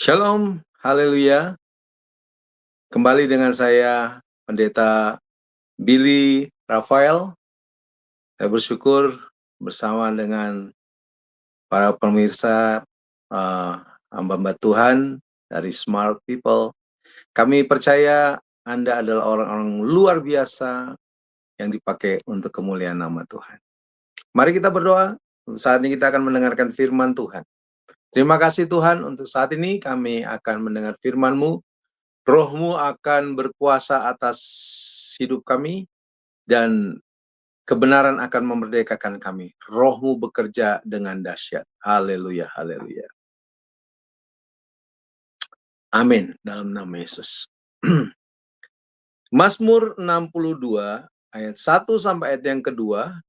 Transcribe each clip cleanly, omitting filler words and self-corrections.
Shalom, haleluya. Kembali dengan saya, Pendeta Billy Rafael. Saya bersyukur bersama dengan para pemirsa, hamba-hamba Tuhan dari Smart People. Kami percaya Anda adalah orang-orang luar biasa yang dipakai untuk kemuliaan nama Tuhan. Mari kita berdoa. Untuk saat ini kita akan mendengarkan firman Tuhan. Terima kasih Tuhan, untuk saat ini kami akan mendengar firman-Mu. Roh-Mu akan berkuasa atas hidup kami, dan kebenaran akan memerdekakan kami. Roh-Mu bekerja dengan dahsyat. Haleluya, haleluya. Amin, dalam nama Yesus. Mazmur 62, ayat 1 sampai ayat yang kedua,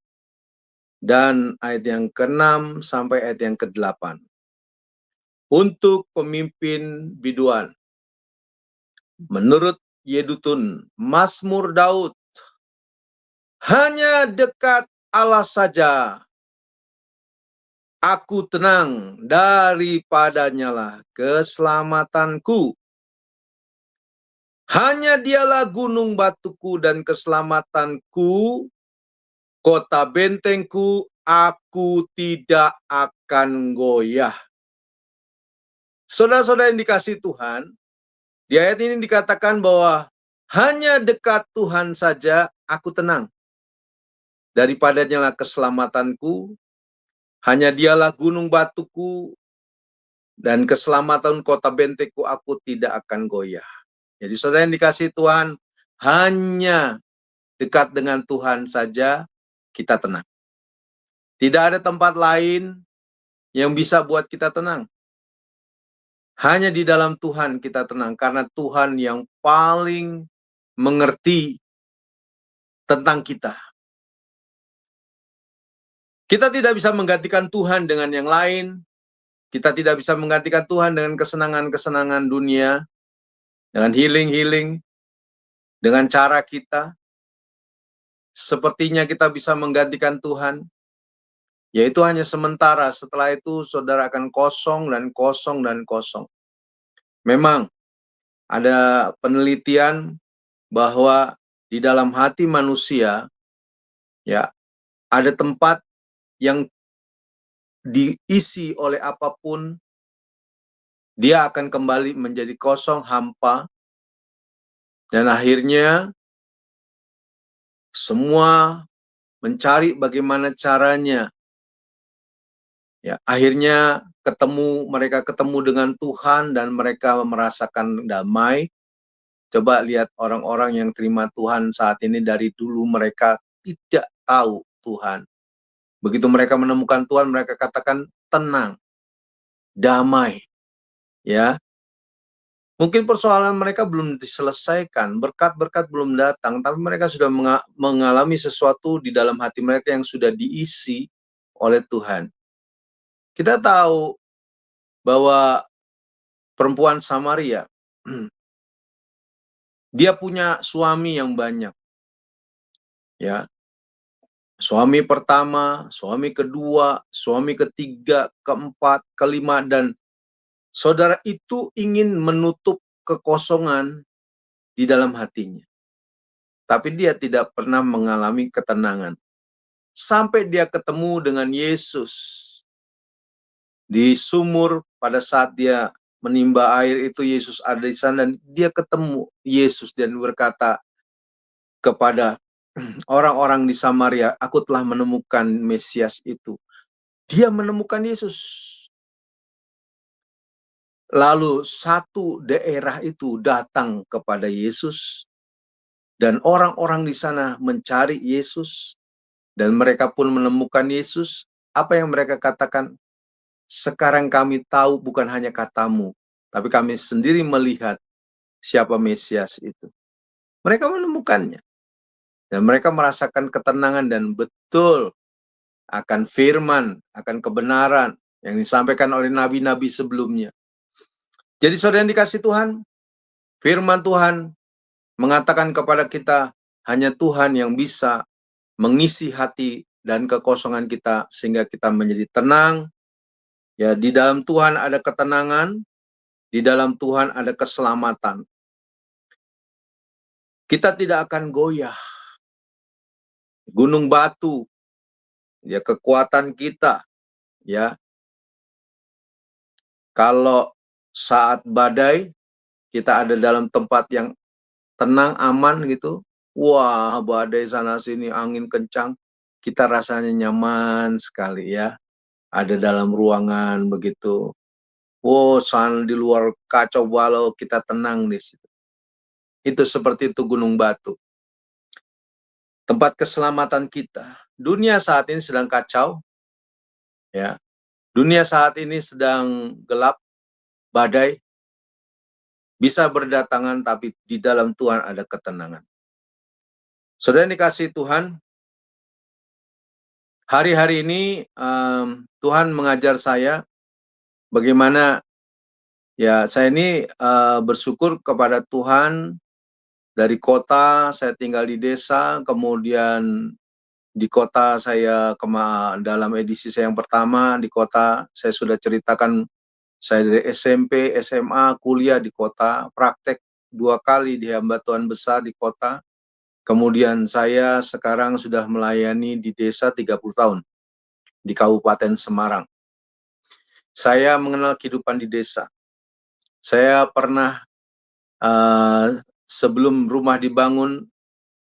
dan ayat yang ke-6 sampai ayat yang ke-8. Untuk pemimpin biduan. Menurut Yedutun, Mazmur Daud, hanya dekat Allah saja aku tenang, daripadanya keselamatanku. Hanya dialah gunung batuku dan keselamatanku, kota bentengku, aku tidak akan goyah. Saudara-saudara yang dikasihi Tuhan, di ayat ini dikatakan bahwa hanya dekat Tuhan saja aku tenang. Daripadanya keselamatanku, hanya dialah gunung batuku dan keselamatan kota bentengku, aku tidak akan goyah. Jadi saudara yang dikasihi Tuhan, hanya dekat dengan Tuhan saja kita tenang. Tidak ada tempat lain yang bisa buat kita tenang. Hanya di dalam Tuhan kita tenang, karena Tuhan yang paling mengerti tentang kita. Kita tidak bisa menggantikan Tuhan dengan yang lain. Kita tidak bisa menggantikan Tuhan dengan kesenangan-kesenangan dunia, dengan healing-healing, dengan cara kita. Sepertinya kita bisa menggantikan Tuhan, yaitu hanya sementara. Setelah itu saudara akan kosong dan kosong dan kosong. Memang ada penelitian bahwa di dalam hati manusia, ya, ada tempat yang diisi oleh apapun, dia akan kembali menjadi kosong, hampa, dan akhirnya semua mencari bagaimana caranya. Ya, akhirnya mereka ketemu dengan Tuhan dan mereka merasakan damai. Coba lihat orang-orang yang terima Tuhan saat ini, dari dulu mereka tidak tahu Tuhan. Begitu mereka menemukan Tuhan, mereka katakan tenang, damai. Ya, mungkin persoalan mereka belum diselesaikan, berkat-berkat belum datang, tapi mereka sudah mengalami sesuatu di dalam hati mereka yang sudah diisi oleh Tuhan. Kita tahu bahwa perempuan Samaria, dia punya suami yang banyak. Ya. Suami pertama, suami kedua, suami ketiga, keempat, kelima, dan saudara itu ingin menutup kekosongan di dalam hatinya. Tapi dia tidak pernah mengalami ketenangan. Sampai dia ketemu dengan Yesus di sumur. Pada saat dia menimba air itu, Yesus ada di sana, dan dia ketemu Yesus dan berkata kepada orang-orang di Samaria, aku telah menemukan Mesias itu. Dia menemukan Yesus. Lalu satu daerah itu datang kepada Yesus, dan orang-orang di sana mencari Yesus, dan mereka pun menemukan Yesus. Apa yang mereka katakan? Sekarang kami tahu bukan hanya katamu, tapi kami sendiri melihat siapa Mesias itu. Mereka menemukannya, dan mereka merasakan ketenangan dan betul akan firman, akan kebenaran yang disampaikan oleh nabi-nabi sebelumnya. Jadi saudara yang dikasihi Tuhan, firman Tuhan mengatakan kepada kita, hanya Tuhan yang bisa mengisi hati dan kekosongan kita sehingga kita menjadi tenang. Ya, di dalam Tuhan ada ketenangan, Di dalam Tuhan ada keselamatan. Kita tidak akan goyah. Gunung batu, ya kekuatan kita, ya. Kalau saat badai, kita ada dalam tempat yang tenang, aman gitu. Wah, badai sana sini, angin kencang. Kita rasanya nyaman sekali ya. Ada dalam ruangan begitu. Oh, sana di luar kacau balau, kita tenang di situ. Itu seperti itu gunung batu. Tempat keselamatan kita. Dunia saat ini sedang kacau, ya. Dunia saat ini sedang gelap, badai, bisa berdatangan, tapi di dalam Tuhan ada ketenangan. Saudara yang dikasihi Tuhan, hari-hari ini Tuhan mengajar saya bagaimana ya saya ini bersyukur kepada Tuhan. Dari kota saya tinggal di desa, kemudian di kota saya dalam edisi saya yang pertama di kota saya sudah ceritakan saya dari SMP, SMA, kuliah di kota, praktek 2 kali di hamba Tuhan besar di kota. Kemudian saya sekarang sudah melayani di desa 30 tahun di Kabupaten Semarang. Saya mengenal kehidupan di desa. Saya pernah sebelum rumah dibangun,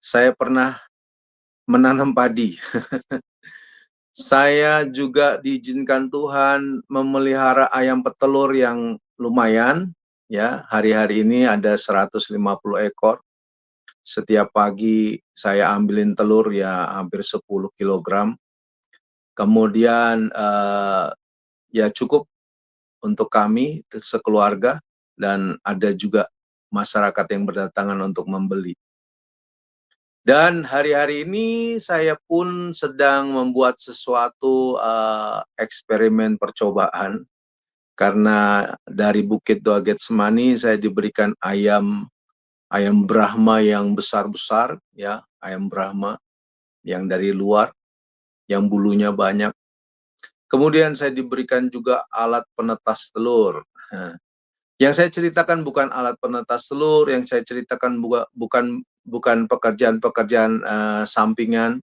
saya pernah menanam padi. Saya juga diizinkan Tuhan memelihara ayam petelur yang lumayan, ya. Hari-hari ini ada 150 ekor. Setiap pagi saya ambilin telur ya hampir 10 kilogram. Kemudian ya cukup untuk kami sekeluarga dan ada juga masyarakat yang berdatangan untuk membeli. Dan hari-hari ini saya pun sedang membuat sesuatu eksperimen percobaan karena dari Bukit Doa Getsemani saya diberikan ayam Brahma yang besar-besar ya, ayam Brahma yang dari luar yang bulunya banyak. Kemudian saya diberikan juga alat penetas telur. Nah, yang saya ceritakan bukan alat penetas telur, yang saya ceritakan bukan pekerjaan-pekerjaan sampingan,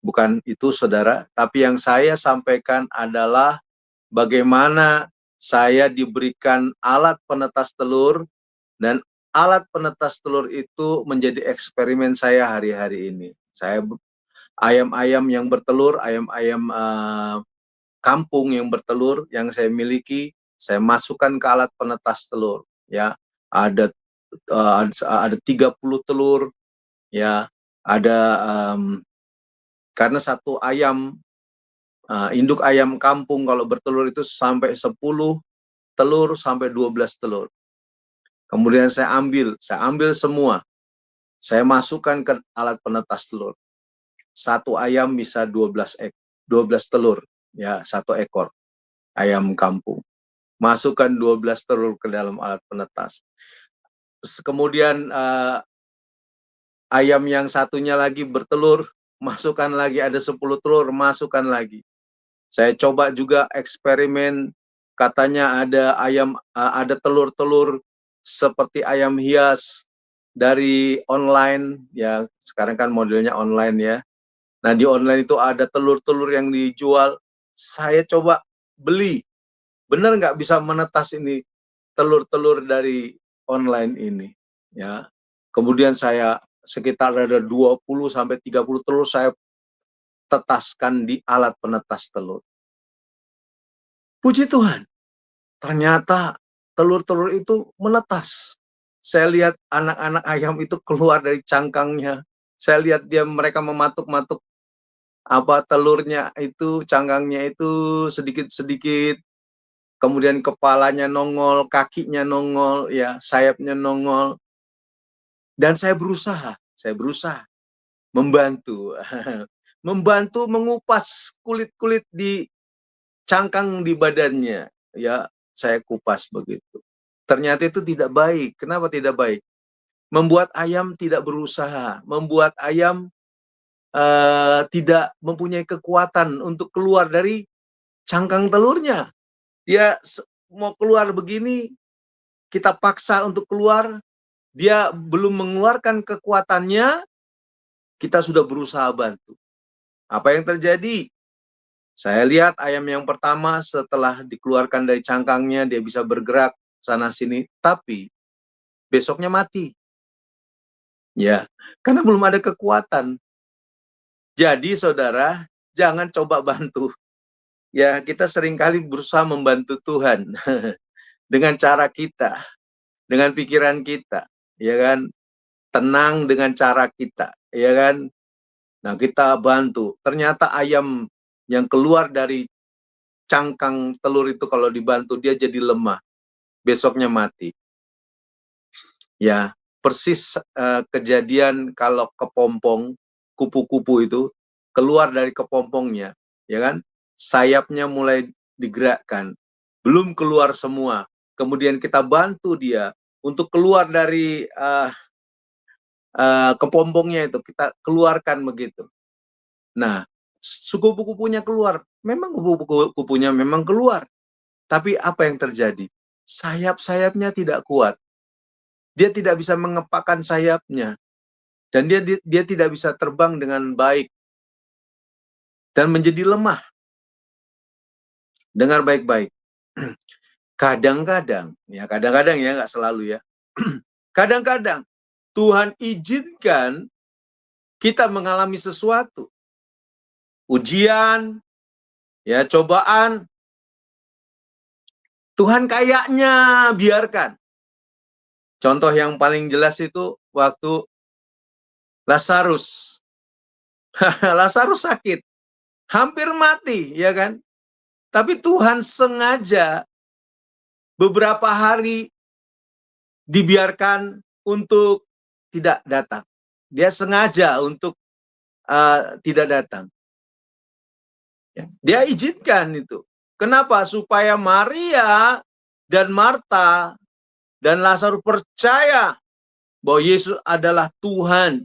bukan itu saudara, tapi yang saya sampaikan adalah bagaimana saya diberikan alat penetas telur dan alat penetas telur itu menjadi eksperimen saya hari-hari ini. Saya ayam-ayam yang bertelur, ayam-ayam kampung yang bertelur yang saya miliki, saya masukkan ke alat penetas telur, ya. Ada 30 telur, ya. Ada karena satu ayam induk ayam kampung kalau bertelur itu sampai 10 telur sampai 12 telur. Kemudian saya ambil semua. Saya masukkan ke alat penetas telur. Satu ayam bisa 12 telur, ya, satu ekor ayam kampung. Masukkan 12 telur ke dalam alat penetas. Kemudian ayam yang satunya lagi bertelur, masukkan lagi, ada 10 telur, masukkan lagi. Saya coba juga eksperimen, katanya ada telur-telur seperti ayam hias dari online, ya sekarang kan modelnya online ya. Nah di online itu ada telur-telur yang dijual, saya coba beli, benar nggak bisa menetas ini telur-telur dari online ini, ya. Kemudian saya sekitar ada 20 sampai 30 telur saya tetaskan di alat penetas telur. Puji Tuhan, ternyata telur-telur itu menetas. Saya lihat anak-anak ayam itu keluar dari cangkangnya. Saya lihat mereka mematuk-matuk telurnya itu, cangkangnya itu sedikit-sedikit. Kemudian kepalanya nongol, kakinya nongol, ya, sayapnya nongol. Dan saya berusaha membantu. Membantu mengupas kulit-kulit di cangkang di badannya, ya, saya kupas begitu. Ternyata itu tidak baik. Kenapa tidak baik? Membuat ayam tidak berusaha, membuat ayam tidak mempunyai kekuatan untuk keluar dari cangkang telurnya. Dia mau keluar begini, kita paksa untuk keluar, dia belum mengeluarkan kekuatannya, kita sudah berusaha bantu. Apa yang terjadi? Saya lihat ayam yang pertama setelah dikeluarkan dari cangkangnya, dia bisa bergerak sana-sini, tapi besoknya mati. Ya, karena belum ada kekuatan. Jadi saudara, jangan coba bantu. Ya, kita seringkali berusaha membantu Tuhan dengan cara kita, dengan pikiran kita, ya kan? Tenang dengan cara kita, ya kan? Nah, kita bantu. Ternyata ayam yang keluar dari cangkang telur itu kalau dibantu dia jadi lemah, besoknya mati. Ya, persis kejadian kalau kepompong, kupu-kupu itu keluar dari kepompongnya, ya kan? Sayapnya mulai digerakkan, belum keluar semua. Kemudian kita bantu dia untuk keluar dari kepompongnya itu, kita keluarkan begitu. Nah, kupu-kupunya keluar, memang kupu-kupunya memang keluar. Tapi apa yang terjadi? Sayap-sayapnya tidak kuat. Dia tidak bisa mengepakkan sayapnya. Dan dia tidak bisa terbang dengan baik. Dan menjadi lemah. Dengar baik-baik. Kadang-kadang ya nggak selalu ya. Kadang-kadang Tuhan izinkan kita mengalami sesuatu. Ujian, ya cobaan. Tuhan kayaknya biarkan. Contoh yang paling jelas itu waktu Lazarus. Lazarus sakit, hampir mati, ya kan? Tapi Tuhan sengaja beberapa hari dibiarkan untuk tidak datang. Dia sengaja untuk tidak datang. Dia izinkan itu. Kenapa? Supaya Maria dan Marta dan Lazarus percaya bahwa Yesus adalah Tuhan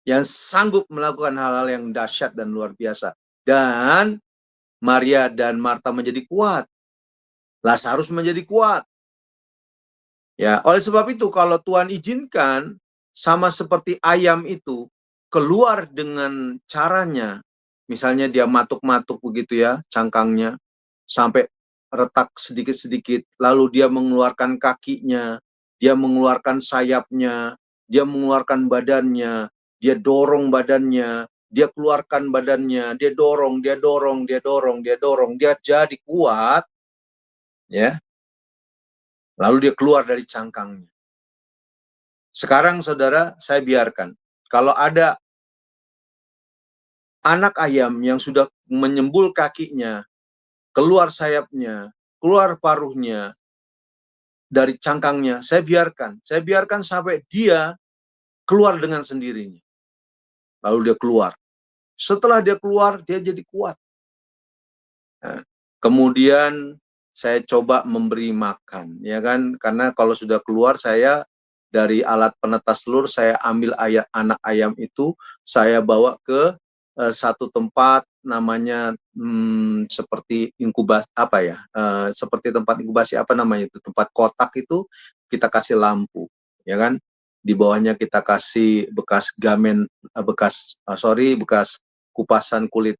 yang sanggup melakukan hal-hal yang dahsyat dan luar biasa. Dan Maria dan Marta menjadi kuat. Lazarus menjadi kuat. Ya, oleh sebab itu kalau Tuhan izinkan sama seperti ayam itu keluar dengan caranya, misalnya dia matuk-matuk begitu ya, cangkangnya sampai retak sedikit-sedikit, lalu dia mengeluarkan kakinya, dia mengeluarkan sayapnya, dia mengeluarkan badannya, dia dorong badannya, dia keluarkan badannya, dia dorong, dia dorong, dia dorong, dia dorong, dia jadi kuat, ya. Lalu dia keluar dari cangkangnya. Sekarang saudara, saya biarkan. Kalau ada anak ayam yang sudah menyembul kakinya, keluar sayapnya, keluar paruhnya, dari cangkangnya, saya biarkan. Saya biarkan sampai dia keluar dengan sendirinya. Lalu dia keluar. Setelah dia keluar, dia jadi kuat. Nah, kemudian saya coba memberi makan, ya kan? Karena kalau sudah keluar, saya dari alat penetas telur, saya ambil anak ayam itu, saya bawa ke satu tempat namanya seperti inkubasi apa ya? Seperti tempat inkubasi apa namanya itu? Tempat kotak itu kita kasih lampu, ya kan? Di bawahnya kita kasih bekas gamen, bekas kupasan kulit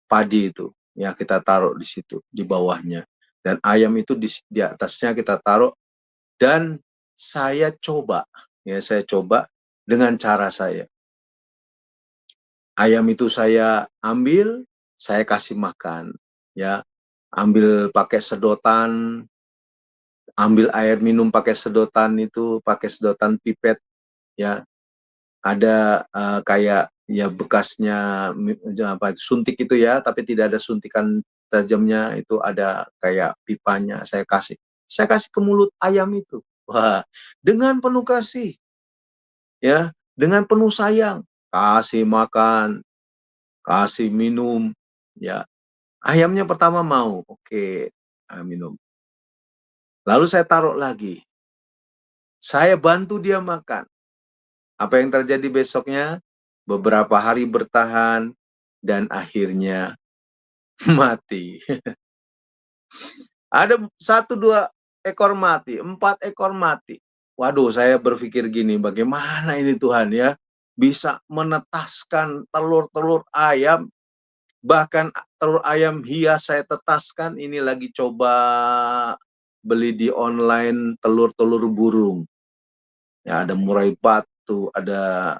padi itu. Ya, kita taruh di situ, di bawahnya. Dan ayam itu di atasnya kita taruh. Dan saya coba dengan cara saya. Ayam itu saya ambil, saya kasih makan. Ya, ambil pakai sedotan, ambil air minum pakai sedotan itu, pakai sedotan pipet. Ya, ada kayak ya bekasnya apa suntik itu ya, tapi tidak ada suntikan tajamnya, itu ada kayak pipanya, saya kasih ke mulut ayam itu. Wah, dengan penuh kasih, ya, dengan penuh sayang, kasih makan, kasih minum, ya. Ayamnya pertama mau, oke, minum. Lalu saya taruh lagi, saya bantu dia makan. Apa yang terjadi besoknya? Beberapa hari bertahan dan akhirnya mati. Ada satu dua ekor mati, 4 ekor mati. Waduh, saya berpikir gini, bagaimana ini Tuhan ya, bisa menetaskan telur-telur ayam, bahkan telur ayam hias saya tetaskan, ini lagi coba beli di online telur-telur burung. Ya, ada murai batu, ada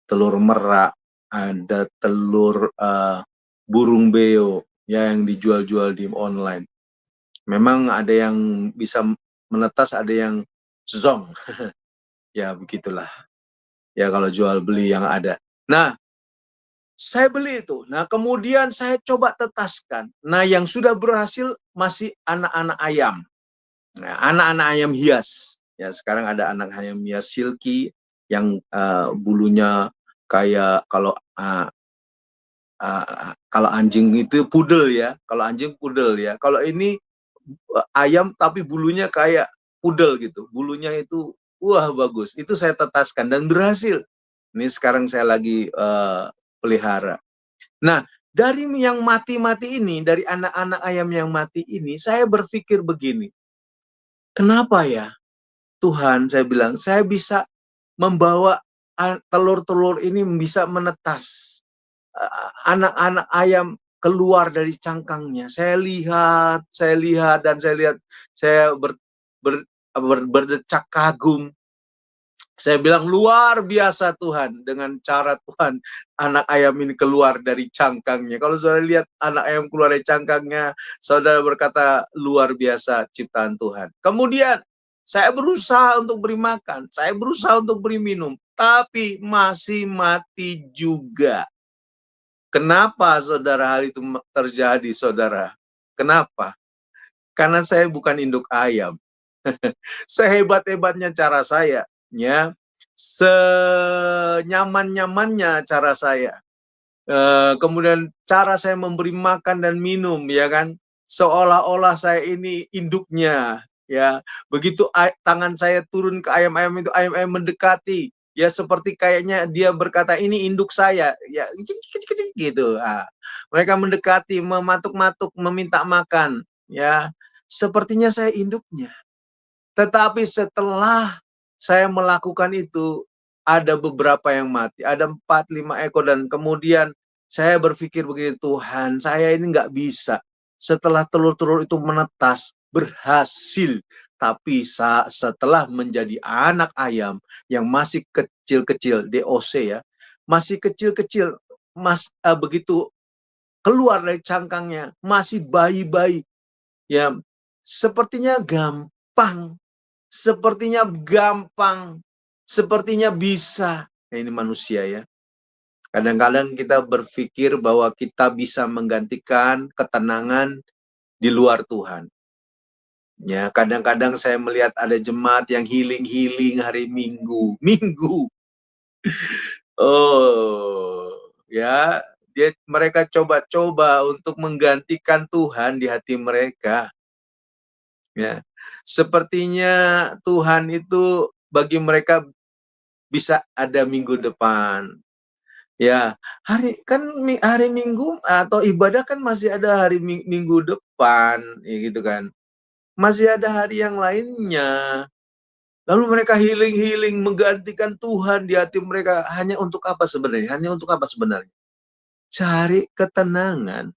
telur merak, ada telur burung beo ya yang dijual-jual di online. Memang ada yang bisa menetas, ada yang zonk. Ya begitulah. Ya kalau jual beli yang ada. Nah, saya beli itu. Nah, kemudian saya coba tetaskan. Nah, yang sudah berhasil masih anak-anak ayam. Nah, anak-anak ayam hias. Ya, sekarang ada anak ayam hias silky yang bulunya kayak kalau anjing itu pudel ya. Kalau anjing pudel ya. Kalau ini ayam tapi bulunya kayak pudel gitu. Bulunya itu wah bagus. Itu saya tetaskan dan berhasil. Ini sekarang saya lagi pelihara. Nah, dari yang mati-mati ini, dari anak-anak ayam yang mati ini, saya berpikir begini, kenapa ya Tuhan, saya bilang, saya bisa membawa telur-telur ini bisa menetas anak-anak ayam keluar dari cangkangnya. Saya lihat dan saya lihat, saya berdecak kagum. Saya bilang luar biasa Tuhan dengan cara Tuhan anak ayam ini keluar dari cangkangnya. Kalau saudara lihat anak ayam keluar dari cangkangnya, saudara berkata luar biasa ciptaan Tuhan. Kemudian saya berusaha untuk beri makan, saya berusaha untuk beri minum, tapi masih mati juga. Kenapa saudara hal itu terjadi saudara? Kenapa? Karena saya bukan induk ayam. Sehebat-hebatnya cara saya, ya, senyaman-nyamannya cara saya, kemudian cara saya memberi makan dan minum, ya kan, seolah-olah saya ini induknya, ya. Begitu tangan saya turun ke ayam-ayam itu, ayam-ayam mendekati, ya seperti kayaknya dia berkata, "Ini induk saya," ya, gitu. Mereka mendekati, mematuk-matuk, meminta makan, ya. Sepertinya saya induknya. Tetapi setelah saya melakukan itu, ada beberapa yang mati, ada 4, 5 ekor dan kemudian saya berpikir begini, Tuhan saya ini nggak bisa. Setelah telur-telur itu menetas, berhasil. Tapi setelah menjadi anak ayam yang masih kecil-kecil, DOC ya, masih kecil-kecil, begitu keluar dari cangkangnya, masih bayi-bayi, ya sepertinya gampang. Sepertinya gampang, sepertinya bisa. Nah, ini manusia ya. Kadang-kadang kita berpikir bahwa kita bisa menggantikan ketenangan di luar Tuhan. Ya, kadang-kadang saya melihat ada jemaat yang healing-healing hari Minggu. Minggu. Oh, ya, mereka coba-coba untuk menggantikan Tuhan di hati mereka. Ya, sepertinya Tuhan itu bagi mereka bisa ada minggu depan. Ya, hari Minggu atau ibadah kan masih ada hari Minggu depan, ya gitu kan. Masih ada hari yang lainnya. Lalu mereka healing-healing menggantikan Tuhan di hati mereka hanya untuk apa sebenarnya? Hanya untuk apa sebenarnya? Cari ketenangan,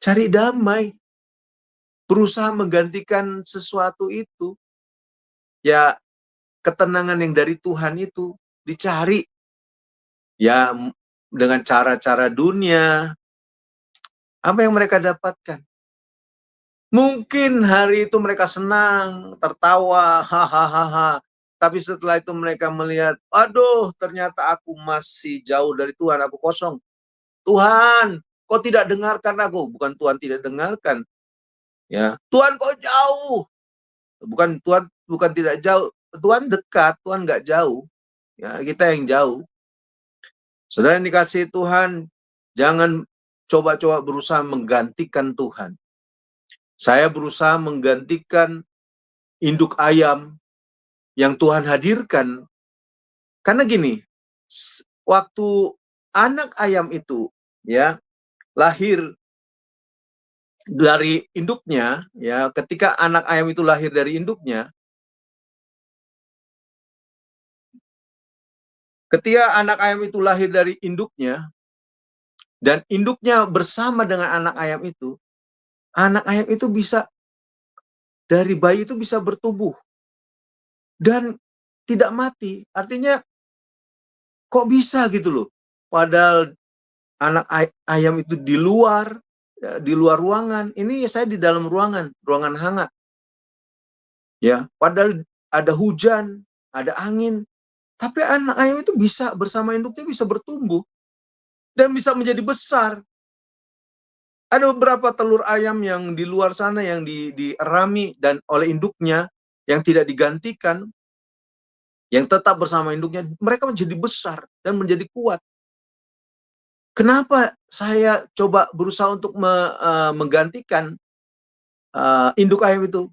cari damai, berusaha menggantikan sesuatu itu. Ya, ketenangan yang dari Tuhan itu dicari ya dengan cara-cara dunia. Apa yang mereka dapatkan? Mungkin hari itu mereka senang, tertawa, hahaha. Tapi setelah itu mereka melihat, aduh ternyata aku masih jauh dari Tuhan, aku kosong. Tuhan, kau tidak dengarkan aku. Bukan Tuhan tidak dengarkan. Ya, Tuhan kau jauh. Bukan Tuhan, bukan tidak jauh. Tuhan dekat, Tuhan nggak jauh. Ya, kita yang jauh. Saudara yang dikasihi Tuhan, jangan coba-coba berusaha menggantikan Tuhan. Saya berusaha menggantikan induk ayam yang Tuhan hadirkan. Karena gini, waktu anak ayam itu ya lahir, dari induknya, ya, ketika anak ayam itu lahir dari induknya, ketika anak ayam itu lahir dari induknya, dan induknya bersama dengan anak ayam itu bisa, dari bayi itu bisa bertumbuh dan tidak mati. Artinya, kok bisa gitu loh? Padahal anak ayam itu di luar, di luar ruangan. Ini saya di dalam ruangan, ruangan hangat. Ya, padahal ada hujan, ada angin, tapi anak ayam itu bisa bersama induknya bisa bertumbuh dan bisa menjadi besar. Ada beberapa telur ayam yang di luar sana yang dierami dan oleh induknya yang tidak digantikan, yang tetap bersama induknya, mereka menjadi besar dan menjadi kuat. Kenapa saya coba berusaha untuk menggantikan induk ayam itu?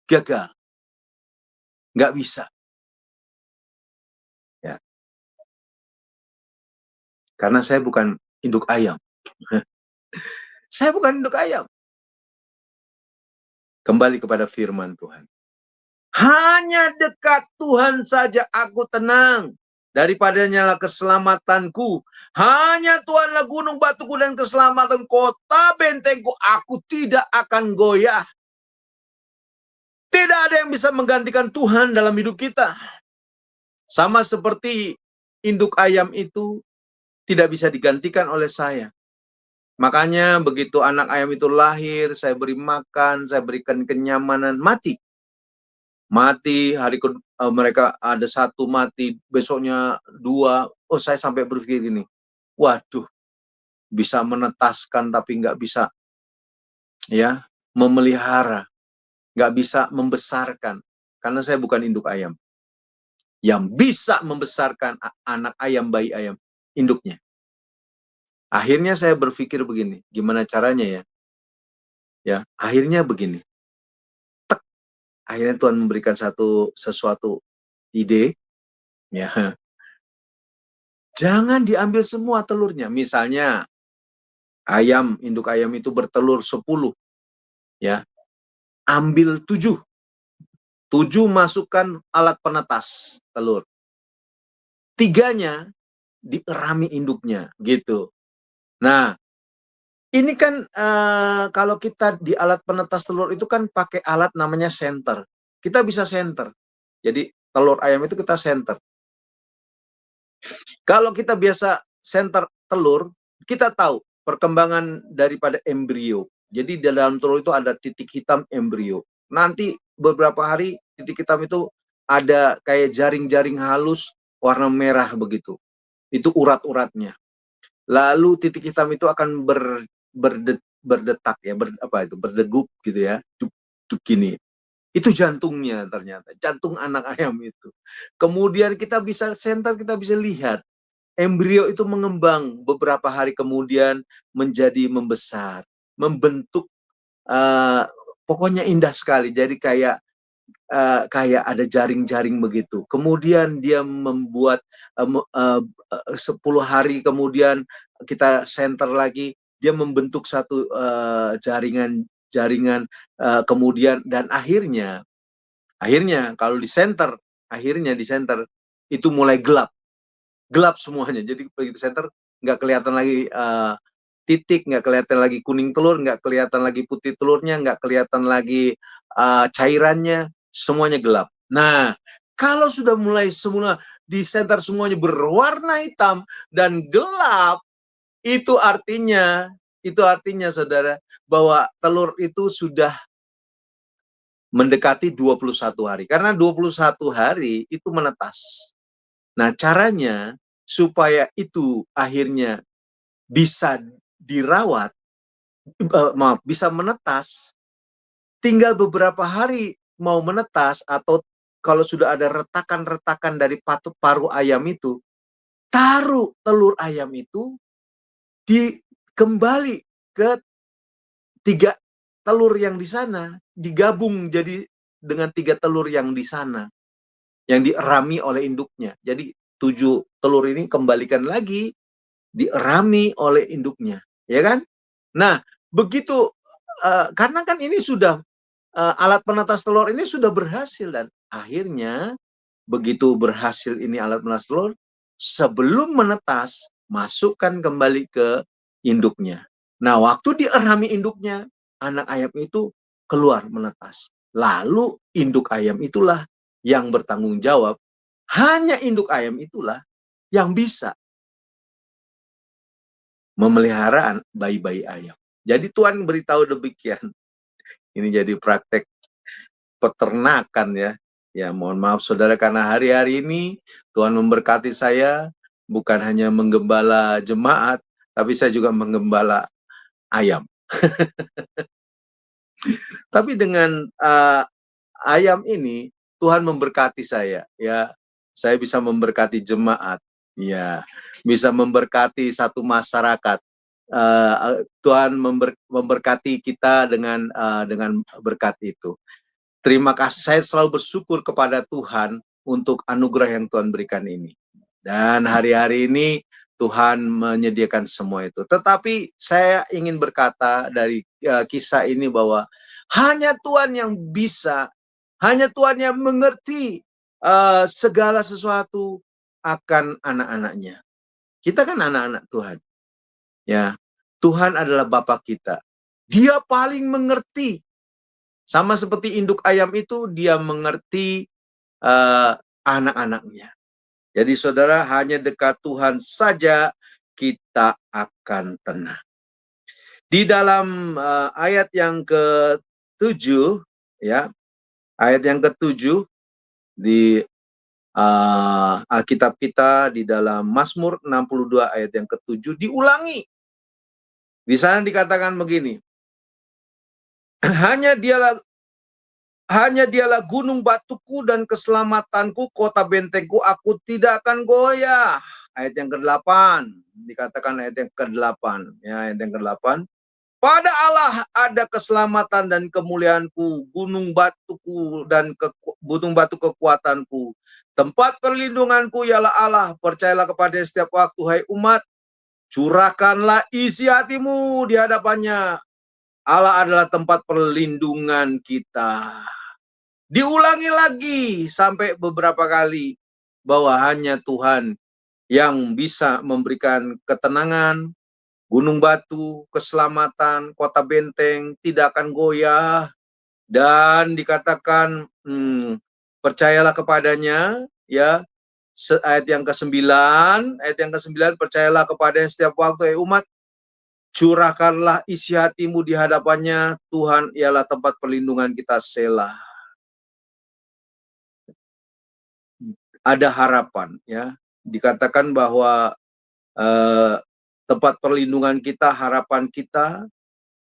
Gagal, nggak bisa. Ya, karena saya bukan induk ayam. Saya bukan induk ayam. Kembali kepada firman Tuhan. Hanya dekat Tuhan saja aku tenang. Daripadanya lah keselamatanku. Hanya Tuhanlah gunung batuku dan keselamatan, kota bentengku. Aku tidak akan goyah. Tidak ada yang bisa menggantikan Tuhan dalam hidup kita. Sama seperti induk ayam itu tidak bisa digantikan oleh saya. Makanya begitu anak ayam itu lahir, saya beri makan, saya berikan kenyamanan, mati. Mati, mereka ada satu mati, besoknya dua. Oh, saya sampai berpikir gini, waduh, bisa menetaskan tapi nggak bisa, ya, memelihara, nggak bisa membesarkan. Karena saya bukan induk ayam. Yang bisa membesarkan anak ayam, bayi ayam, induknya. Akhirnya saya berpikir begini, gimana caranya ya? Ya, akhirnya begini. Akhirnya Tuhan memberikan sesuatu ide, ya. Jangan diambil semua telurnya. Misalnya induk ayam itu bertelur 10, ya. Ambil 7. 7 masukkan alat penetas telur. 3-nya dierami induknya, gitu. Nah, ini kan kalau kita di alat penetas telur itu kan pakai alat namanya senter. Kita bisa senter. Jadi telur ayam itu kita senter. Kalau kita biasa senter telur, kita tahu perkembangan daripada embrio. Jadi di dalam telur itu ada titik hitam embrio. Nanti beberapa hari titik hitam itu ada kayak jaring-jaring halus warna merah begitu. Itu urat-uratnya. Lalu titik hitam itu akan berdetak ya, berdegup gitu ya. Duk, duk gini. Itu jantungnya ternyata, jantung anak ayam itu. Kemudian kita bisa senter, kita bisa lihat embrio itu mengembang beberapa hari kemudian menjadi membesar, membentuk, pokoknya indah sekali. Jadi kayak ada jaring-jaring begitu. Kemudian dia membuat 10 hari kemudian kita senter lagi, dia membentuk satu jaringan, kemudian dan akhirnya kalau di senter itu mulai gelap semuanya. Jadi begitu center nggak kelihatan lagi titik, nggak kelihatan lagi kuning telur, nggak kelihatan lagi putih telurnya, nggak kelihatan lagi cairannya, semuanya gelap. Nah, kalau sudah mulai semula di center semuanya berwarna hitam dan gelap, itu artinya saudara bahwa telur itu sudah mendekati 21 hari. Karena 21 hari itu menetas. Nah, caranya supaya itu akhirnya bisa dirawat, bisa menetas, tinggal beberapa hari mau menetas atau kalau sudah ada retakan-retakan dari paru ayam itu, taruh telur ayam itu kembali ke 3 telur yang di sana, digabung jadi dengan 3 telur yang di sana, yang dierami oleh induknya. Jadi 7 telur ini kembalikan lagi, dierami oleh induknya, ya kan? Nah, begitu karena kan ini sudah, alat penetas telur ini sudah berhasil dan akhirnya begitu berhasil ini alat penetas telur, sebelum menetas, masukkan kembali ke induknya. Nah, waktu dierami induknya, anak ayam itu keluar menetas. Lalu induk ayam itulah yang bertanggung jawab, hanya induk ayam itulah yang bisa memelihara bayi-bayi ayam. Jadi Tuhan beritahu demikian. Ini jadi praktek peternakan ya. Ya, mohon maaf saudara karena hari-hari ini Tuhan memberkati saya bukan hanya menggembala jemaat, tapi saya juga menggembala ayam. Tapi dengan ayam ini Tuhan memberkati saya ya. Saya bisa memberkati jemaat, ya, bisa memberkati satu masyarakat. Tuhan memberkati kita dengan berkat itu. Terima kasih, saya selalu bersyukur kepada Tuhan untuk anugerah yang Tuhan berikan ini. Dan hari-hari ini Tuhan menyediakan semua itu. Tetapi saya ingin berkata dari kisah ini bahwa hanya Tuhan yang bisa, hanya Tuhan yang mengerti segala sesuatu akan anak-anaknya. Kita kan anak-anak Tuhan. Ya, Tuhan adalah Bapa kita. Dia paling mengerti. Sama seperti induk ayam itu, dia mengerti anak-anaknya. Jadi saudara, hanya dekat Tuhan saja kita akan tenang. Di dalam ayat yang ke-7, ya, ayat yang ke-7 di Alkitab kita di dalam Mazmur 62 ayat yang ke-7 diulangi. Di sana dikatakan begini, hanya dialah gunung batuku dan keselamatanku, kota bentengku, aku tidak akan goyah. Ayat yang ke-8, dikatakan ayat yang ke-8. Ya, ayat yang ke-8. Pada Allah ada keselamatan dan kemuliaanku, gunung batu kekuatanku. Tempat perlindunganku ialah Allah, percayalah kepada setiap waktu, hai umat. Curahkanlah isi hatimu di hadapannya. Allah adalah tempat perlindungan kita. Diulangi lagi sampai beberapa kali bahwa hanya Tuhan yang bisa memberikan ketenangan, gunung batu, keselamatan, kota benteng tidak akan goyah, dan dikatakan percayalah kepadanya, ya. Ayat yang ke-9, percayalah kepadanya setiap waktu, umat. Curahkanlah isi hatimu di hadapannya, Tuhan ialah tempat perlindungan kita, Selah. Ada harapan, ya. Dikatakan bahwa tempat perlindungan kita, harapan kita,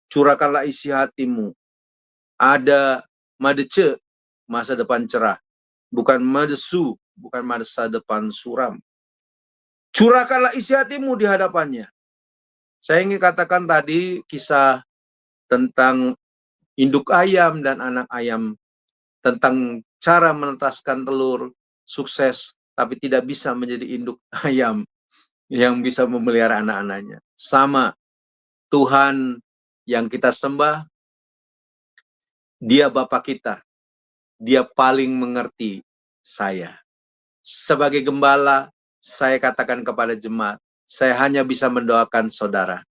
curahkanlah isi hatimu. Ada madece, masa depan cerah. Bukan madesu, bukan masa depan suram. Curahkanlah isi hatimu di hadapannya. Saya ingin katakan tadi kisah tentang induk ayam dan anak ayam, tentang cara menetaskan telur, sukses, tapi tidak bisa menjadi induk ayam yang bisa memelihara anak-anaknya. Sama, Tuhan yang kita sembah, Dia Bapa kita, Dia paling mengerti saya. Sebagai gembala, saya katakan kepada jemaat, saya hanya bisa mendoakan saudara.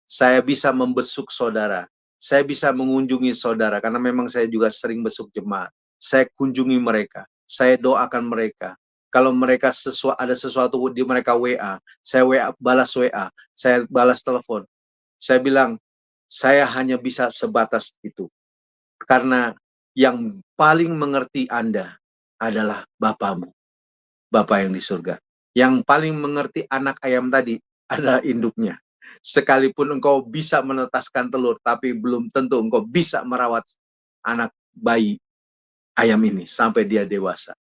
Saya bisa membesuk saudara. Saya bisa mengunjungi saudara, karena memang saya juga sering besuk jemaat. Saya kunjungi mereka. Saya doakan mereka. Kalau mereka ada sesuatu di mereka WA, saya balas WA, saya balas telepon. Saya bilang, saya hanya bisa sebatas itu. Karena yang paling mengerti Anda adalah Bapamu, Bapa yang di surga. Yang paling mengerti anak ayam tadi adalah induknya. Sekalipun engkau bisa menetaskan telur, tapi belum tentu engkau bisa merawat anak bayi ayam ini sampai dia dewasa.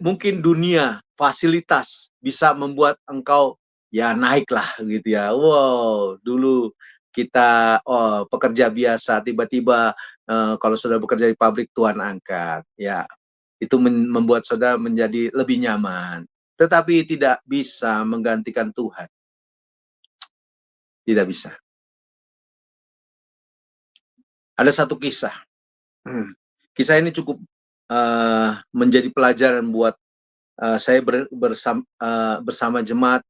Mungkin dunia, fasilitas bisa membuat engkau ya naiklah gitu ya. Wow, dulu kita pekerja biasa, tiba-tiba kalau sudah bekerja di pabrik Tuhan angkat. Ya, itu membuat saudara menjadi lebih nyaman. Tetapi tidak bisa menggantikan Tuhan. Tidak bisa. Ada satu kisah. Kisah ini cukup menjadi pelajaran buat saya bersama jemaat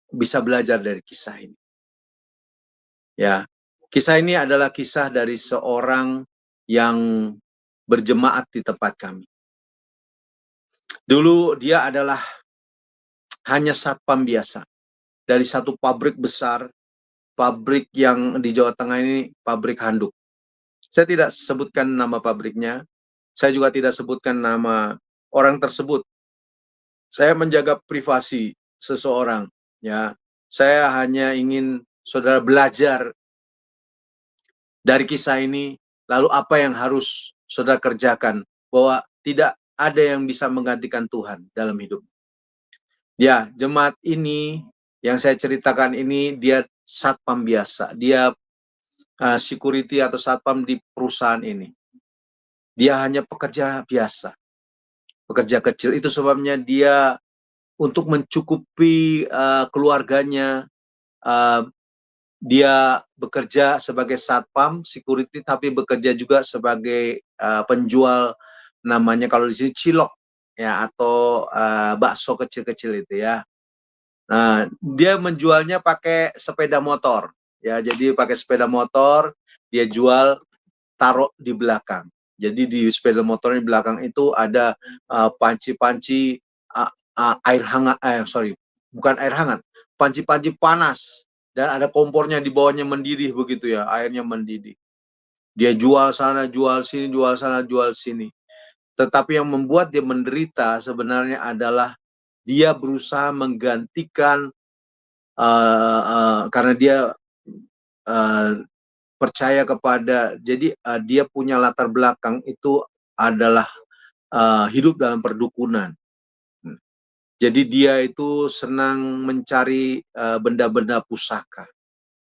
bisa belajar dari kisah ini. Ya, kisah ini adalah kisah dari seorang yang berjemaat di tempat kami. Dulu dia adalah hanya satpam biasa dari satu pabrik besar, pabrik yang di Jawa Tengah ini pabrik handuk. Saya tidak sebutkan nama pabriknya, saya juga tidak sebutkan nama orang tersebut. Saya menjaga privasi seseorang, ya. Saya hanya ingin saudara belajar dari kisah ini, lalu apa yang harus saudara kerjakan, bahwa tidak ada yang bisa menggantikan Tuhan dalam hidup. Ya, jemaat ini yang saya ceritakan ini dia satpam biasa, dia security atau satpam di perusahaan ini. Dia hanya pekerja biasa, pekerja kecil. Itu sebabnya dia untuk mencukupi keluarganya, dia bekerja sebagai satpam security, tapi bekerja juga sebagai penjual, namanya kalau di sini cilok, ya, atau bakso kecil-kecil itu ya. Nah, dia menjualnya pakai sepeda motor, ya. Jadi pakai sepeda motor, dia jual, taruh di belakang. Jadi di sepeda motor di belakang itu ada panci-panci air hangat, bukan air hangat, panci-panci panas, dan ada kompornya di bawahnya mendidih begitu ya, airnya mendidih. Dia jual sana, jual sini, jual sana, jual sini. Tetapi yang membuat dia menderita sebenarnya adalah dia berusaha menggantikan karena dia percaya kepada, jadi dia punya latar belakang itu adalah hidup dalam perdukunan. Jadi dia itu senang mencari benda-benda pusaka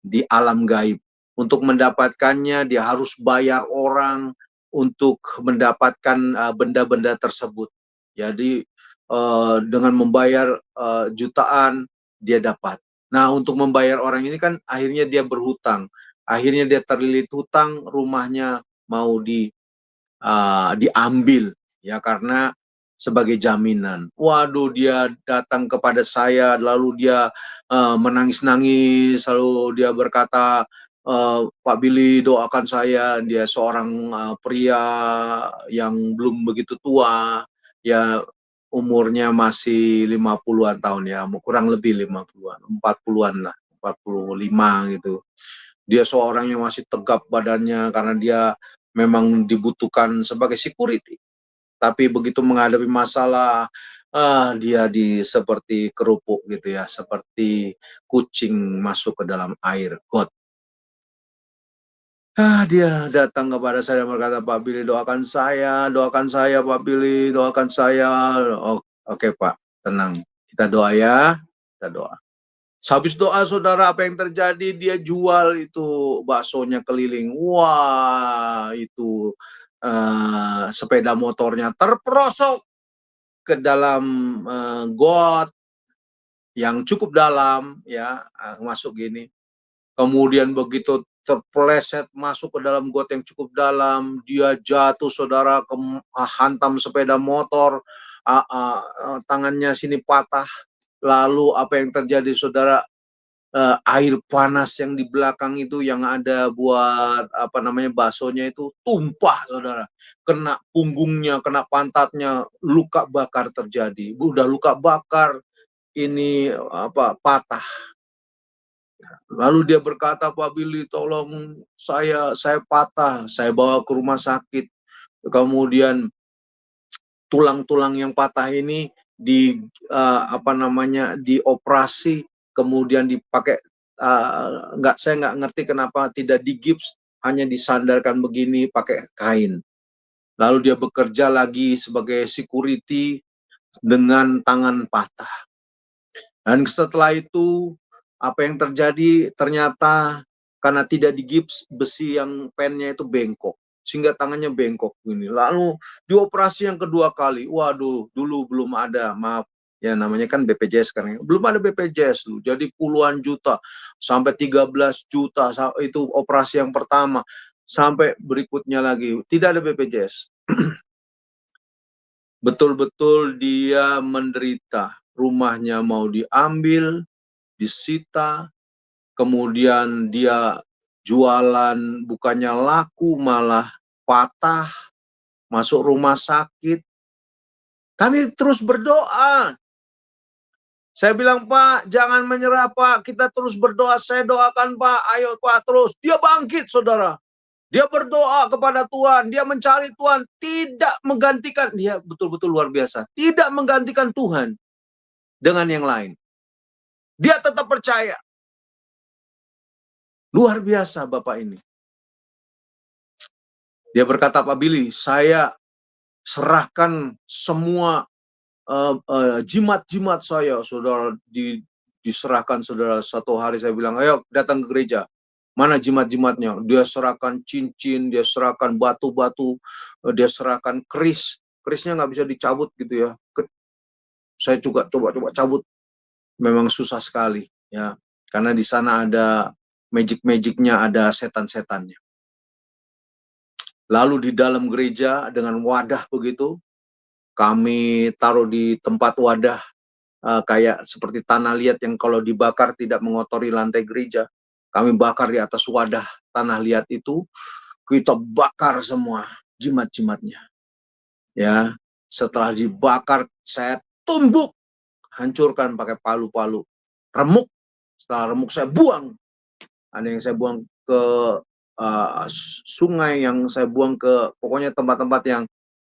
di alam gaib. Untuk mendapatkannya dia harus bayar orang untuk mendapatkan benda-benda tersebut. Jadi dengan membayar jutaan dia dapat. Nah, untuk membayar orang ini kan akhirnya dia berhutang. Akhirnya dia terlilit hutang, rumahnya mau diambil, ya, karena sebagai jaminan. Waduh, dia datang kepada saya, lalu dia menangis-nangis, lalu dia berkata, Pak Billy doakan saya. Dia seorang pria yang belum begitu tua, ya, umurnya masih 50-an tahun ya, kurang lebih 50-an, 40-an lah, 45 gitu. Dia seorang yang masih tegap badannya karena dia memang dibutuhkan sebagai security. Tapi begitu menghadapi masalah, dia seperti kerupuk gitu ya, seperti kucing masuk ke dalam air got. Dia datang kepada saya dan berkata, Pak Billy doakan saya Pak Billy, doakan saya. Oke Pak, tenang, kita doa ya, kita doa. Habis doa saudara, apa yang terjadi? Dia jual itu baksonya keliling. Wah, itu sepeda motornya terperosok ke dalam got yang cukup dalam, ya, masuk gini. Kemudian begitu terpeleset masuk ke dalam got yang cukup dalam, dia jatuh saudara, hantam sepeda motor, tangannya sini patah. Lalu apa yang terjadi saudara? Air panas yang di belakang itu yang ada buat apa namanya baksonya itu tumpah saudara, kena punggungnya, kena pantatnya, luka bakar terjadi. Udah luka bakar, ini apa, patah. Lalu dia berkata, Pak Billy tolong saya patah, saya bawa ke rumah sakit. Kemudian tulang-tulang yang patah ini apa namanya, dioperasi, kemudian dipakai, saya nggak ngerti kenapa tidak digips, hanya disandarkan begini pakai kain. Lalu dia bekerja lagi sebagai security dengan tangan patah. Dan setelah itu apa yang terjadi? Ternyata karena tidak digips, besi yang pennya itu bengkok, sehingga tangannya bengkok ini. Lalu dioperasi yang kedua kali. Waduh, dulu belum ada, maaf ya, namanya kan BPJS sekarang. Belum ada BPJS dulu. Jadi puluhan juta sampai 13 juta itu operasi yang pertama. Sampai berikutnya lagi, tidak ada BPJS. Betul-betul dia menderita. Rumahnya mau diambil, disita, kemudian dia jualan bukannya laku malah patah, masuk rumah sakit. Kami terus berdoa. Saya bilang, Pak, jangan menyerah, Pak. Kita terus berdoa. Saya doakan, Pak. Ayo, Pak, terus. Dia bangkit, saudara. Dia berdoa kepada Tuhan. Dia mencari Tuhan. Tidak menggantikan. Dia betul-betul luar biasa. Tidak menggantikan Tuhan dengan yang lain. Dia tetap percaya. Luar biasa Bapak ini. Dia berkata, Pak Billy, saya serahkan semua jimat-jimat saya, saudara, diserahkan, saudara. Satu hari saya bilang, ayo datang ke gereja. Mana jimat-jimatnya? Dia serahkan cincin, dia serahkan batu-batu, dia serahkan keris. Kerisnya nggak bisa dicabut gitu ya. Saya juga coba-coba cabut. Memang susah sekali ya. Karena di sana ada magic-magicnya, ada setan-setannya. Lalu di dalam gereja dengan wadah begitu, kami taruh di tempat wadah kayak seperti tanah liat yang kalau dibakar tidak mengotori lantai gereja. Kami bakar di atas wadah tanah liat itu, kita bakar semua jimat-jimatnya. Ya, setelah dibakar saya tumbuk, hancurkan pakai palu-palu. Remuk, setelah remuk saya buang. Ada yang saya buang ke sungai, yang saya buang ke pokoknya tempat-tempat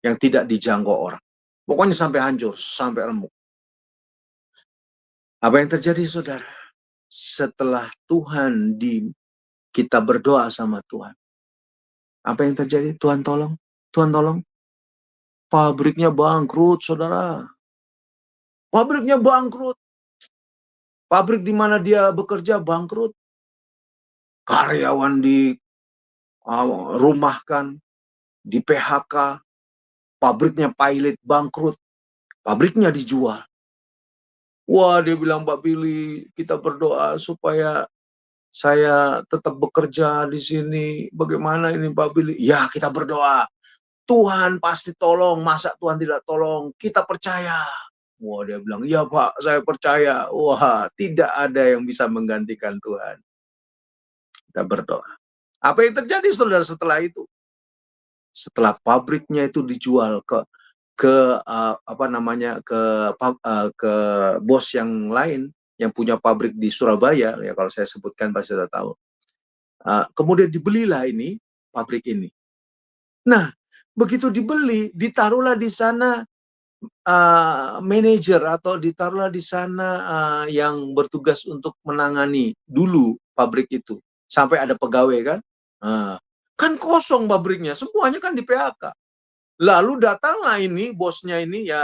yang tidak dijangkau orang. Pokoknya sampai hancur, sampai remuk. Apa yang terjadi, saudara? Setelah kita berdoa sama Tuhan, apa yang terjadi? Tuhan tolong, Tuhan tolong. Pabriknya bangkrut, saudara. Pabriknya bangkrut. Pabrik di mana dia bekerja bangkrut. Karyawan dirumahkan, di PHK, pabriknya pilot bangkrut, pabriknya dijual. Wah, dia bilang, Pak Billy, kita berdoa supaya saya tetap bekerja di sini. Bagaimana ini, Pak Billy? Ya, kita berdoa. Tuhan pasti tolong. Masa Tuhan tidak tolong? Kita percaya. Wah, dia bilang, iya Pak, saya percaya. Wah, tidak ada yang bisa menggantikan Tuhan. Kita berdoa. Apa yang terjadi, saudara, setelah itu? Setelah pabriknya itu dijual ke bos yang lain yang punya pabrik di Surabaya, ya kalau saya sebutkan pasti sudah tahu. Kemudian dibelilah ini pabrik ini. Nah, begitu dibeli, ditaruhlah di sana manajer atau ditaruhlah di sana yang bertugas untuk menangani dulu pabrik itu sampai ada pegawai kan. Kan kosong pabriknya, semuanya kan di PHK. Lalu datanglah ini bosnya ini, ya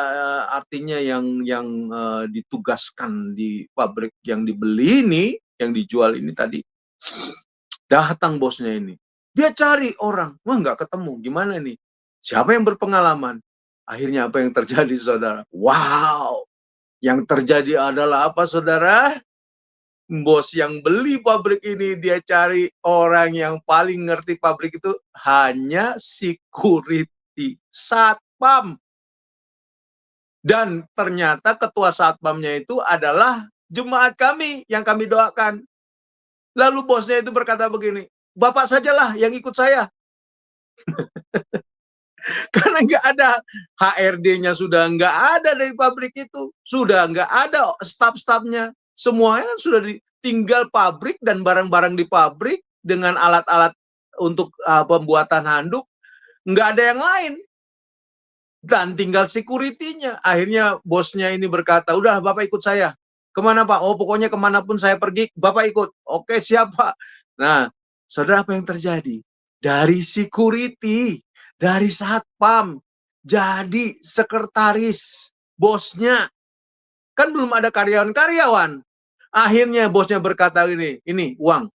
artinya yang ditugaskan di pabrik yang dibeli ini, yang dijual ini tadi. Datang bosnya ini. Dia cari orang, wah nggak ketemu. Gimana nih? Siapa yang berpengalaman? Akhirnya apa yang terjadi, saudara? Wow! Yang terjadi adalah apa, saudara? Bos yang beli pabrik ini, dia cari orang yang paling ngerti pabrik itu hanya security, satpam. Dan ternyata ketua satpamnya itu adalah jemaat kami yang kami doakan. Lalu bosnya itu berkata begini, Bapak sajalah yang ikut saya. Karena nggak ada, HRD-nya sudah nggak ada dari pabrik itu. Sudah nggak ada staf-stafnya. Semuanya kan sudah tinggal pabrik dan barang-barang di pabrik dengan alat-alat untuk pembuatan handuk. Nggak ada yang lain. Dan tinggal security-nya. Akhirnya bosnya ini berkata, udah Bapak ikut saya. Kemana Pak? Oh pokoknya kemanapun saya pergi, Bapak ikut. Oke siap Pak. Nah, saudara, apa yang terjadi? Dari security, dari satpam, jadi sekretaris bosnya. Kan belum ada karyawan-karyawan. Akhirnya bosnya berkata ini uang.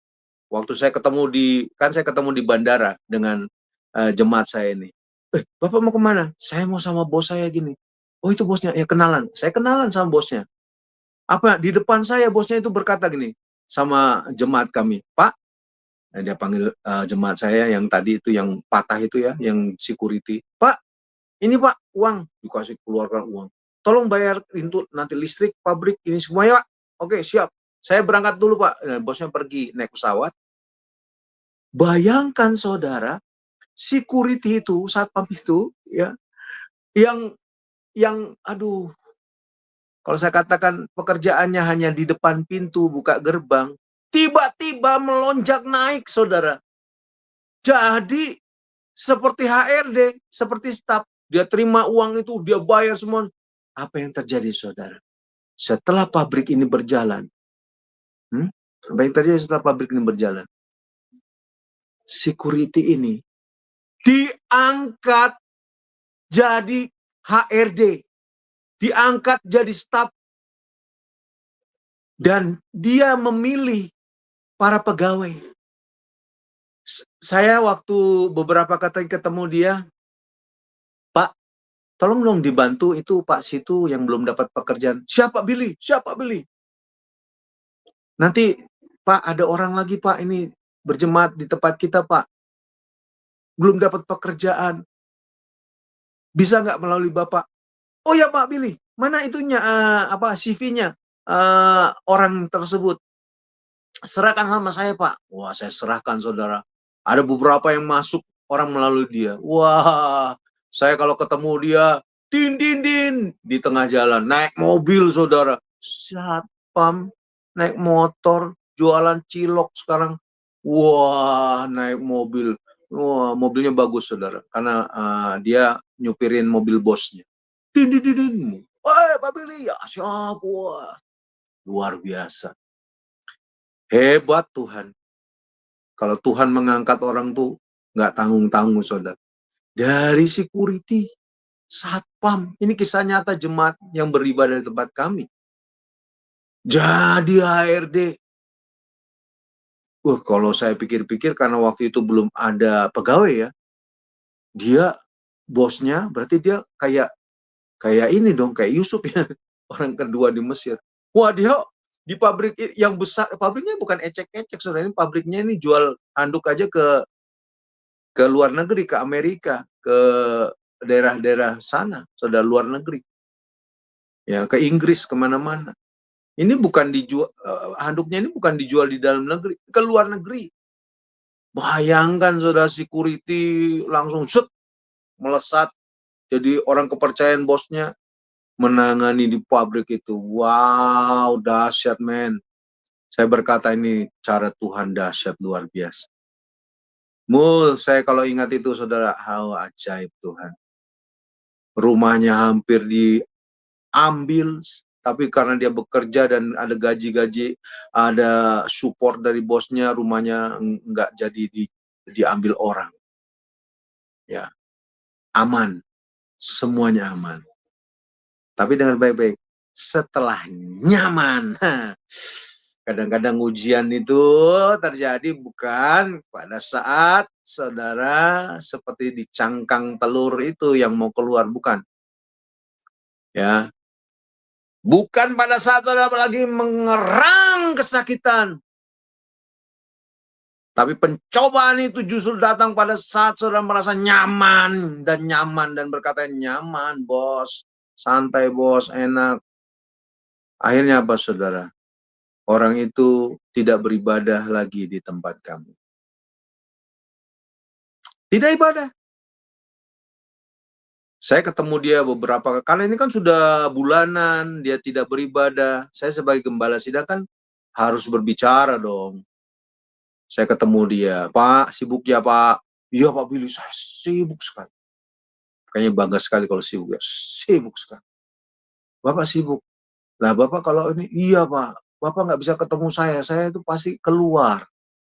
Waktu saya ketemu di bandara dengan jemaat saya ini. Bapak mau kemana? Saya mau sama bos saya gini. Oh itu bosnya, ya kenalan. Saya kenalan sama bosnya. Apa di depan saya bosnya itu berkata gini sama jemaat kami, Pak, Dia panggil jemaat saya yang tadi itu, yang patah itu ya, yang security. Pak, ini Pak, uang. Dikasih, keluarkan uang. Tolong bayar pintu nanti listrik, pabrik, ini semuanya Pak. Oke, siap. Saya berangkat dulu Pak. Nah, bosnya pergi naik pesawat. Bayangkan saudara, security itu, satpam itu, ya, yang aduh, kalau saya katakan pekerjaannya hanya di depan pintu buka gerbang, tiba-tiba melonjak naik, saudara. Jadi seperti HRD, seperti staf, dia terima uang itu, dia bayar semua. Apa yang terjadi, saudara? Setelah pabrik ini berjalan, apa yang terjadi setelah pabrik ini berjalan? Security ini diangkat jadi HRD, diangkat jadi staf, dan dia memilih para pegawai. Saya waktu beberapa kali ketemu dia, Pak, tolong dong dibantu itu Pak situ yang belum dapat pekerjaan. Siapa Billy? Siapa Billy? Nanti Pak ada orang lagi Pak ini berjemaat di tempat kita Pak. Belum dapat pekerjaan. Bisa nggak melalui Bapak? Oh ya Pak Billy, mana itunya CV-nya orang tersebut? Serahkan sama saya Pak. Wah, saya serahkan saudara. Ada beberapa yang masuk orang melalui dia. Wah, saya kalau ketemu dia, din din din di tengah jalan, naik mobil saudara. Satpam, naik motor, jualan cilok sekarang. Wah, naik mobil. Wah, mobilnya bagus saudara, karena dia nyupirin mobil bosnya. Din din din din. Wah, Pak Billy, ya siap. Wah, luar biasa. Hebat Tuhan. Kalau Tuhan mengangkat orang tuh nggak tanggung-tanggung, saudara. Dari security, satpam. Ini kisah nyata jemaat yang beribadah di tempat kami. Jadi HRD. Kalau saya pikir-pikir, karena waktu itu belum ada pegawai ya, dia bosnya, berarti dia kayak ini dong, kayak Yusuf ya, orang kedua di Mesir. Wah, dia di pabrik yang besar, pabriknya bukan ecek-ecek, saudara. Ini pabriknya ini jual handuk aja ke luar negeri, ke Amerika, ke daerah-daerah sana, saudara, luar negeri. Ya, ke Inggris, kemana-mana. Ini bukan dijual, handuknya ini bukan dijual di dalam negeri, ke luar negeri. Bayangkan, saudara, security langsung melesat, jadi orang kepercayaan bosnya, menangani di pabrik itu. Wow, dahsyat, men. Saya berkata ini cara Tuhan dahsyat, luar biasa. Saya kalau ingat itu, saudara, ajaib Tuhan. Rumahnya hampir diambil, tapi karena dia bekerja dan ada gaji-gaji, ada support dari bosnya, rumahnya nggak jadi diambil orang. Ya, aman, semuanya aman. Tapi dengan baik-baik. Setelah nyaman, kadang-kadang ujian itu terjadi bukan pada saat saudara seperti dicangkang telur itu yang mau keluar, bukan. Ya, bukan pada saat saudara lagi mengerang kesakitan. Tapi pencobaan itu justru datang pada saat saudara merasa nyaman dan berkata, nyaman bos, santai bos, enak. Akhirnya apa saudara? Orang itu tidak beribadah lagi di tempat kamu. Tidak ibadah. Saya ketemu dia beberapa, karena ini kan sudah bulanan, dia tidak beribadah. Saya sebagai gembala sidang kan harus berbicara dong. Saya ketemu dia, Pak, sibuk ya Pak? Iya Pak Billy, saya sibuk sekali. Kayaknya bangga sekali kalau sibuk ya, sibuk sekali. Bapak sibuk. Lah Bapak kalau ini, iya Pak, Bapak nggak bisa ketemu saya itu pasti keluar.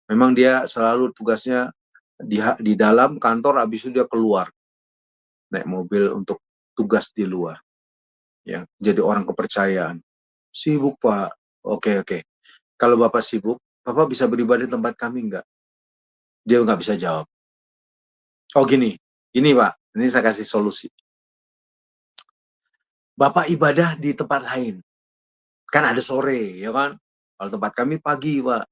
Memang dia selalu tugasnya di dalam kantor, habis itu dia keluar. Naik mobil untuk tugas di luar. Ya, jadi orang kepercayaan. Sibuk Pak. Oke. Kalau Bapak sibuk, Bapak bisa beribadah di tempat kami enggak? Dia nggak bisa jawab. Oh gini Pak, ini saya kasih solusi. Bapak ibadah di tempat lain. Kan ada sore, ya kan? Kalau tempat kami pagi Pak.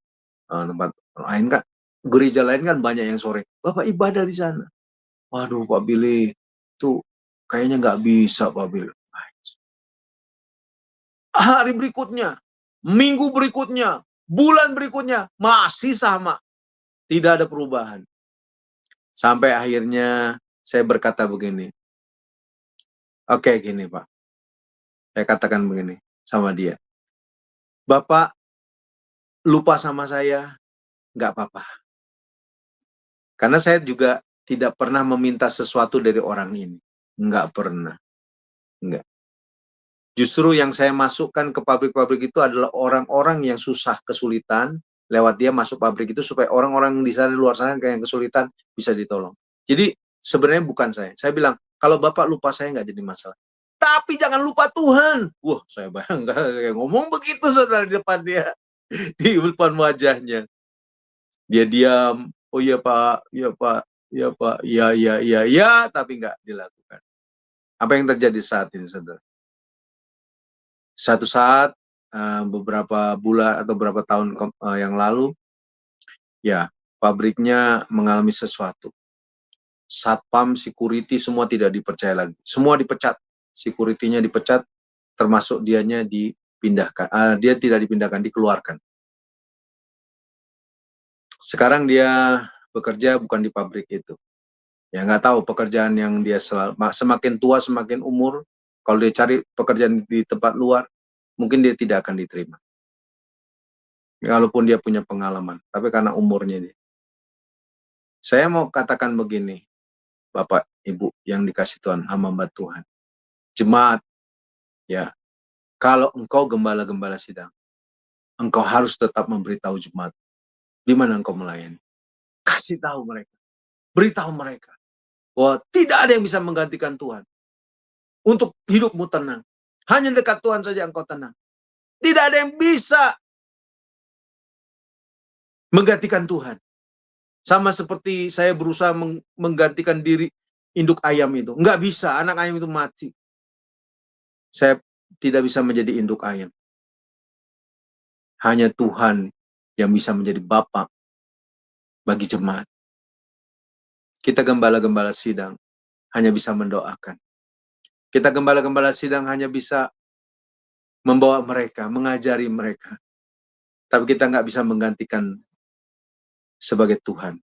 Tempat lain kan Gereja lain kan banyak yang sore, "Bapak ibadah di sana." Waduh Pak Billy, itu kayaknya nggak bisa Pak Billy. Hari berikutnya, minggu berikutnya, bulan berikutnya, masih sama. Tidak ada perubahan. Sampai akhirnya saya berkata begini, "Oke gini Pak," saya katakan begini sama dia, "Bapak lupa sama saya, nggak apa-apa. Karena saya juga tidak pernah meminta sesuatu dari orang ini. Nggak pernah, nggak. Justru yang saya masukkan ke pabrik-pabrik itu adalah orang-orang yang susah, kesulitan, lewat dia masuk pabrik itu supaya orang-orang di sana, di luar sana yang kesulitan bisa ditolong. Jadi sebenarnya bukan saya. Saya bilang, kalau Bapak lupa saya nggak jadi masalah. Tapi jangan lupa Tuhan. Wah, saya bayangkan kayak ngomong begitu saudara di depan dia, di depan wajahnya. Dia diam, oh iya Pak, iya Pak, iya Pak, iya, iya, iya, iya, tapi nggak dilakukan. Apa yang terjadi saat ini saudara? Satu saat, beberapa bulan atau beberapa tahun yang lalu, ya pabriknya mengalami sesuatu. Satpam, security semua tidak dipercaya lagi. Semua dipecat. Security-nya dipecat, termasuk dianya dipindahkan. Dia tidak dipindahkan, dikeluarkan. Sekarang dia bekerja bukan di pabrik itu. Ya nggak tahu pekerjaan yang dia semakin tua, semakin umur, kalau dia cari pekerjaan di tempat luar, mungkin dia tidak akan diterima. Walaupun dia punya pengalaman, tapi karena umurnya dia. Saya mau katakan begini, Bapak, Ibu yang dikasih Tuhan, hamba Tuhan. Jemaat, ya, kalau engkau gembala-gembala sidang, engkau harus tetap memberitahu jemaat di mana engkau melayani. Kasih tahu mereka, beritahu mereka bahwa tidak ada yang bisa menggantikan Tuhan. Untuk hidupmu tenang. Hanya dekat Tuhan saja engkau tenang. Tidak ada yang bisa menggantikan Tuhan. Sama seperti saya berusaha menggantikan diri induk ayam itu. Nggak bisa, anak ayam itu mati. Saya tidak bisa menjadi induk ayam. Hanya Tuhan yang bisa menjadi Bapa bagi jemaat. Kita gembala-gembala sidang hanya bisa mendoakan. Kita gembala-gembala sidang hanya bisa membawa mereka, mengajari mereka. Tapi kita nggak bisa menggantikan sebagai Tuhan.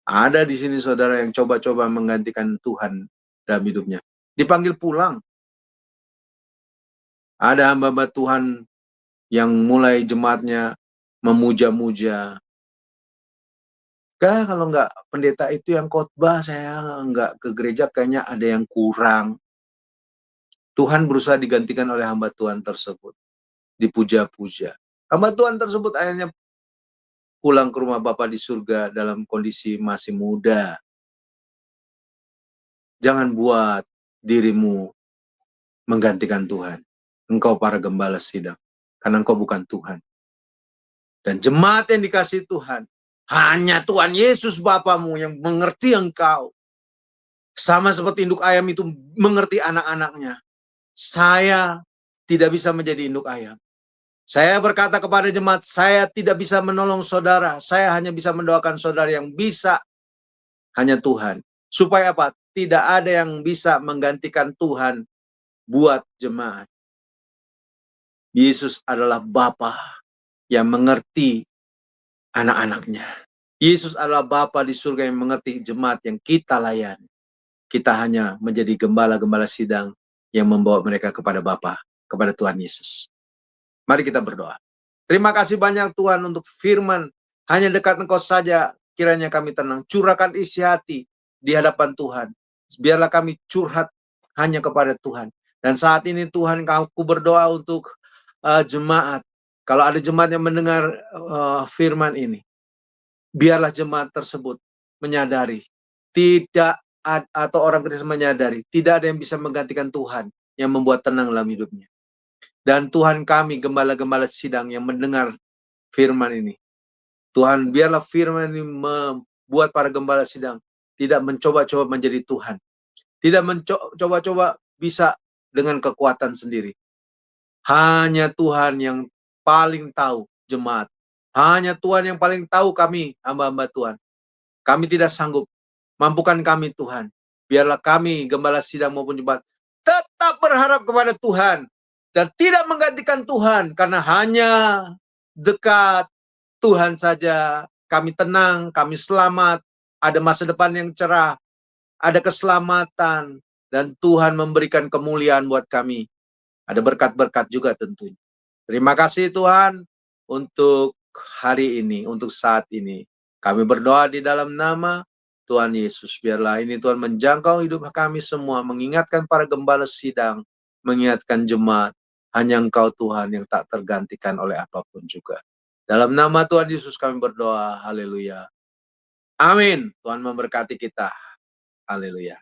Ada di sini saudara yang coba-coba menggantikan Tuhan dalam hidupnya. Dipanggil pulang. Ada hamba-hamba Tuhan yang mulai jemaatnya memuja-muja. Kalau nggak pendeta itu yang khotbah, saya nggak ke gereja, kayaknya ada yang kurang. Tuhan berusaha digantikan oleh hamba Tuhan tersebut. Dipuja-puja. Hamba Tuhan tersebut akhirnya pulang ke rumah Bapa di surga dalam kondisi masih muda. Jangan buat dirimu menggantikan Tuhan. Engkau para gembala sidang. Karena engkau bukan Tuhan. Dan jemaat yang dikasih Tuhan, hanya Tuhan Yesus Bapamu yang mengerti engkau. Sama seperti induk ayam itu mengerti anak-anaknya. Saya tidak bisa menjadi induk ayam. Saya berkata kepada jemaat, saya tidak bisa menolong saudara. Saya hanya bisa mendoakan saudara, yang bisa hanya Tuhan. Supaya apa? Tidak ada yang bisa menggantikan Tuhan buat jemaat. Yesus adalah Bapa yang mengerti anak-anaknya. Yesus adalah Bapa di surga yang mengerti jemaat yang kita layani. Kita hanya menjadi gembala-gembala sidang yang membawa mereka kepada Bapa, kepada Tuhan Yesus. Mari kita berdoa. Terima kasih banyak Tuhan untuk firman. Hanya dekat Engkau saja kiranya kami tenang. Curahkan isi hati di hadapan Tuhan. Biarlah kami curhat hanya kepada Tuhan. Dan saat ini Tuhan, aku berdoa untuk jemaat. Kalau ada jemaat yang mendengar firman ini, biarlah jemaat tersebut menyadari, atau orang Kristen menyadari, tidak ada yang bisa menggantikan Tuhan yang membuat tenang dalam hidupnya. Dan Tuhan kami, gembala-gembala sidang yang mendengar firman ini, Tuhan, biarlah firman ini membuat para gembala sidang tidak mencoba-coba menjadi Tuhan. Tidak mencoba-coba bisa dengan kekuatan sendiri. Hanya Tuhan yang paling tahu jemaat. Hanya Tuhan yang paling tahu kami, hamba-hamba Tuhan. Kami tidak sanggup. Mampukan kami Tuhan. Biarlah kami, gembala sidang maupun jemaat, tetap berharap kepada Tuhan. Dan tidak menggantikan Tuhan. Karena hanya dekat Tuhan saja kami tenang, kami selamat, ada masa depan yang cerah, ada keselamatan, dan Tuhan memberikan kemuliaan buat kami. Ada berkat-berkat juga tentunya. Terima kasih Tuhan untuk hari ini, untuk saat ini. Kami berdoa di dalam nama Tuhan Yesus. Biarlah ini Tuhan menjangkau hidup kami semua, mengingatkan para gembala sidang, mengingatkan jemaat, hanya Engkau Tuhan yang tak tergantikan oleh apapun juga. Dalam nama Tuhan Yesus kami berdoa, haleluya. Amin. Tuhan memberkati kita. Haleluya.